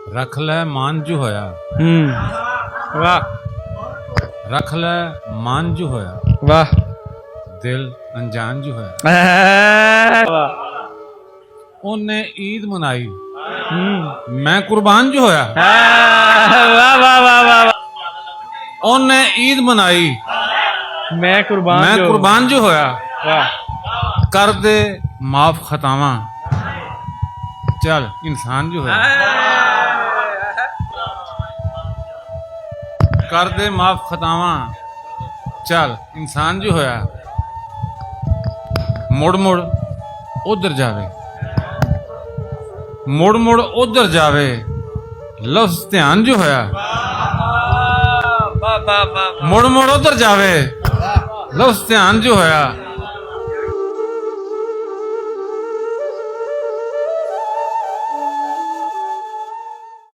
रख लै मान जो होया। वाह रख लै मान जो होया, वाह दिल अनजान जो होया। वाह ओने ईद मनाई, मैं कुर्बान जो होया। वाह वाह वाह वाह ओने ईद मनाई, मैं मैं कुर्बान जो होया। वाह कर दे माफ खतावा, चल इंसान जो होया। कर दे माफ खतावा, चल इंसान जो होया। मुड़ मुड़ उधर जावे, मुड़ मुड़ उधर जावे, लफ्ज ध्यान जो होया। मुड़ मुड़ उधर जावे, लफ्ज ध्यान जो होया।